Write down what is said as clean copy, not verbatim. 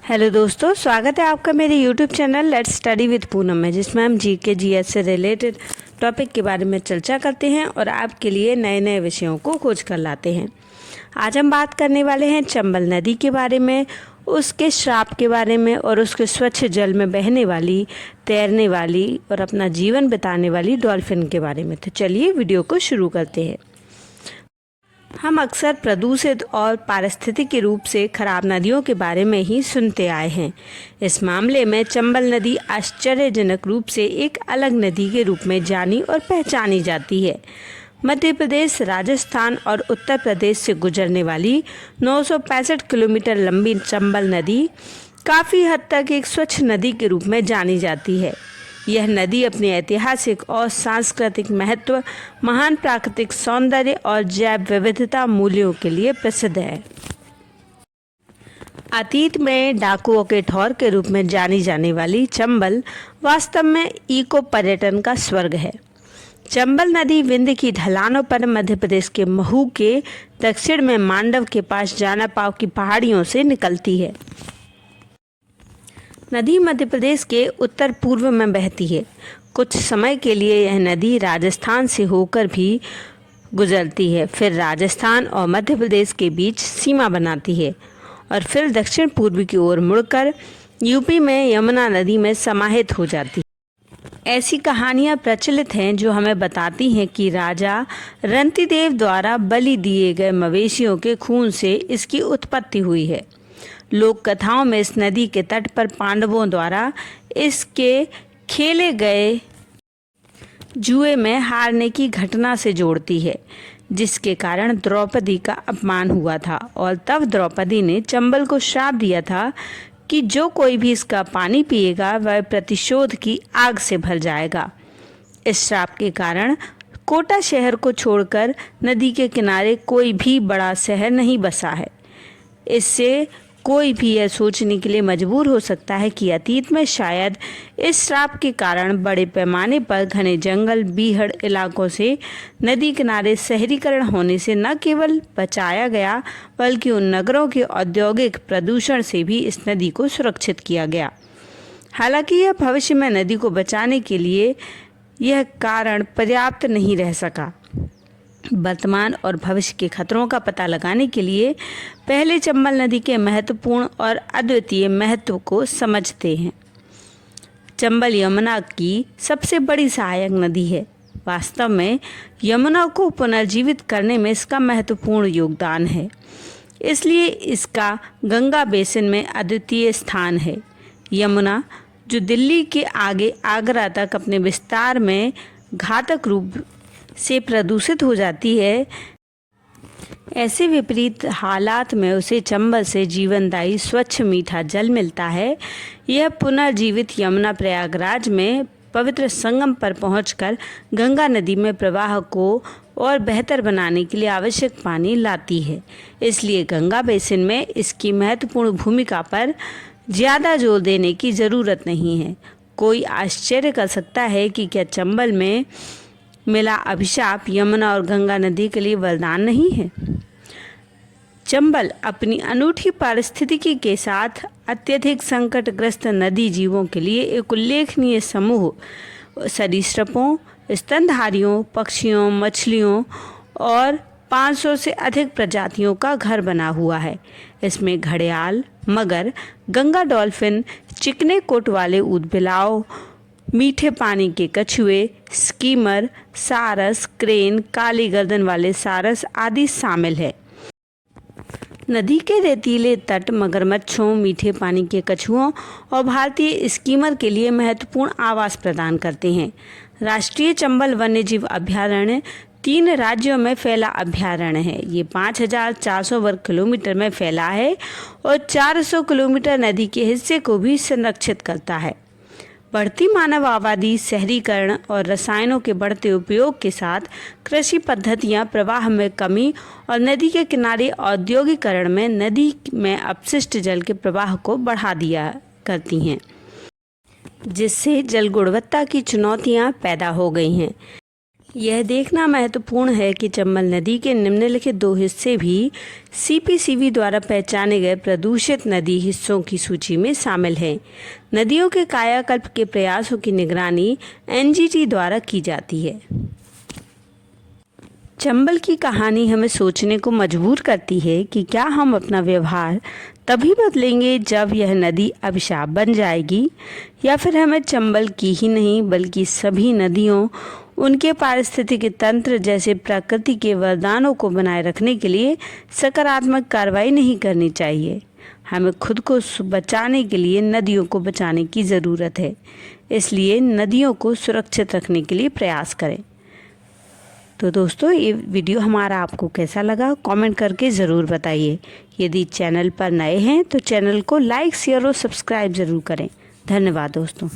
Hello दोस्तों, स्वागत है आपका मेरे YouTube channel let's study with Poonam में, जिसमें हम जीके जीएस से रिलेटेड टॉपिक के बारे में चर्चा करते हैं और आपके लिए नए नए विषयों को खोज कर लाते हैं। आज हम बात करने वाले हैं चंबल नदी के बारे में, उसके श्राप के बारे में और उसके स्वच्छ जल में बहने वाली, तैरने वाली और अपना जीवन बिताने वाली डॉल्फिन के बारे में। तो चलिए वीडियो को शुरू करते हैं। हम अक्सर प्रदूषित और पारिस्थितिक रूप से खराब नदियों के बारे में ही सुनते आए हैं। इस मामले में चंबल नदी आश्चर्यजनक रूप से एक अलग नदी के रूप में जानी और पहचानी जाती है। मध्य प्रदेश, राजस्थान और उत्तर प्रदेश से गुजरने वाली 965 किलोमीटर लंबी चंबल नदी काफ़ी हद तक एक स्वच्छ नदी के रूप में जानी जाती है। यह नदी अपने ऐतिहासिक और सांस्कृतिक महत्व, महान प्राकृतिक सौंदर्य और जैव विविधता मूल्यों के लिए प्रसिद्ध है। अतीत में डाकुओं के ठौर के रूप में जानी जाने वाली चंबल वास्तव में इको पर्यटन का स्वर्ग है। चंबल नदी विंध्य की ढलानों पर मध्य प्रदेश के महू के दक्षिण में मांडव के पास जानापाव की पहाड़ियों से निकलती है। नदी मध्य प्रदेश के उत्तर पूर्व में बहती है। कुछ समय के लिए यह नदी राजस्थान से होकर भी गुजरती है, फिर राजस्थान और मध्य प्रदेश के बीच सीमा बनाती है और फिर दक्षिण पूर्व की ओर मुड़कर यूपी में यमुना नदी में समाहित हो जाती है। ऐसी कहानियाँ प्रचलित हैं जो हमें बताती हैं कि राजा रंतिदेव द्वारा बलि दिए गए मवेशियों के खून से इसकी उत्पत्ति हुई है। लोक कथाओं में इस नदी के तट पर पांडवों द्वारा इसके खेले गए जुए में हारने की घटना से जोड़ती है, जिसके कारण द्रौपदी का अपमान हुआ था और तब द्रौपदी ने चंबल को श्राप दिया था कि जो कोई भी इसका पानी पिएगा वह प्रतिशोध की आग से भर जाएगा। इस श्राप के कारण कोटा शहर को छोड़कर नदी के किनारे कोई भी बड़ा शहर नहीं बसा है। इससे कोई भी यह सोचने के लिए मजबूर हो सकता है कि अतीत में शायद इस श्राप के कारण बड़े पैमाने पर घने जंगल, बीहड़ इलाकों से नदी किनारे शहरीकरण होने से न केवल बचाया गया बल्कि उन नगरों के औद्योगिक प्रदूषण से भी इस नदी को सुरक्षित किया गया। हालांकि यह भविष्य में नदी को बचाने के लिए यह कारण पर्याप्त नहीं रह सका। वर्तमान और भविष्य के खतरों का पता लगाने के लिए पहले चंबल नदी के महत्वपूर्ण और अद्वितीय महत्व को समझते हैं। चंबल यमुना की सबसे बड़ी सहायक नदी है। वास्तव में यमुना को पुनर्जीवित करने में इसका महत्वपूर्ण योगदान है, इसलिए इसका गंगा बेसिन में अद्वितीय स्थान है। यमुना, जो दिल्ली के आगे आगरा तक अपने विस्तार में घातक रूप से प्रदूषित हो जाती है, ऐसे विपरीत हालात में उसे चंबल से जीवनदायी स्वच्छ मीठा जल मिलता है। यह पुनर्जीवित यमुना प्रयागराज में पवित्र संगम पर पहुंचकर गंगा नदी में प्रवाह को और बेहतर बनाने के लिए आवश्यक पानी लाती है। इसलिए गंगा बेसिन में इसकी महत्वपूर्ण भूमिका पर ज़्यादा जोर देने की ज़रूरत नहीं है। कोई आश्चर्य कर सकता है कि क्या चंबल में मिला अभिशाप यमुना और गंगा नदी के लिए वरदान नहीं है। चंबल अपनी अनूठी पारिस्थितिकी के साथ अत्यधिक संकटग्रस्त नदी जीवों के लिए एक उल्लेखनीय समूह सरीसृपों, स्तनधारियों, पक्षियों, मछलियों और 500 से अधिक प्रजातियों का घर बना हुआ है। इसमें घड़ियाल, मगर, गंगा डॉल्फिन, चिकने कोट वाले ऊदबिलाव, मीठे पानी के कछुए, स्कीमर, सारस, क्रेन, काली गर्दन वाले सारस आदि शामिल है। नदी के रेतीले तट मगरमच्छों, मीठे पानी के कछुओं और भारतीय स्कीमर के लिए महत्वपूर्ण आवास प्रदान करते हैं। राष्ट्रीय चंबल वन्यजीव अभयारण्य 3 राज्यों में फैला अभयारण्य है। ये 5400 वर्ग किलोमीटर में फैला है और 400 किलोमीटर नदी के हिस्से को भी संरक्षित करता है। बढ़ती मानव आबादी, शहरीकरण और रसायनों के बढ़ते उपयोग के साथ कृषि पद्धतियां प्रवाह में कमी और नदी के किनारे औद्योगिकरण में नदी में अपशिष्ट जल के प्रवाह को बढ़ा दिया करती हैं, जिससे जल गुणवत्ता की चुनौतियां पैदा हो गई हैं। यह देखना महत्वपूर्ण है कि चंबल नदी के निम्नलिखित 2 हिस्से भी सीपीसीबी द्वारा पहचाने गए प्रदूषित नदी हिस्सों की सूची में शामिल हैं। नदियों के कायाकल्प के प्रयासों की निगरानी एनजीटी द्वारा की जाती है। चंबल की कहानी हमें सोचने को मजबूर करती है कि क्या हम अपना व्यवहार तभी बदलेंगे जब यह नदी अभिशाप बन जाएगी, या फिर हमें चंबल की ही नहीं बल्कि सभी नदियों, उनके पारिस्थितिक तंत्र जैसे प्रकृति के वरदानों को बनाए रखने के लिए सकारात्मक कार्रवाई नहीं करनी चाहिए। हमें खुद को बचाने के लिए नदियों को बचाने की ज़रूरत है, इसलिए नदियों को सुरक्षित रखने के लिए प्रयास करें। तो दोस्तों, ये वीडियो हमारा आपको कैसा लगा कमेंट करके ज़रूर बताइए। यदि चैनल पर नए हैं तो चैनल को लाइक, शेयर और सब्सक्राइब ज़रूर करें। धन्यवाद दोस्तों।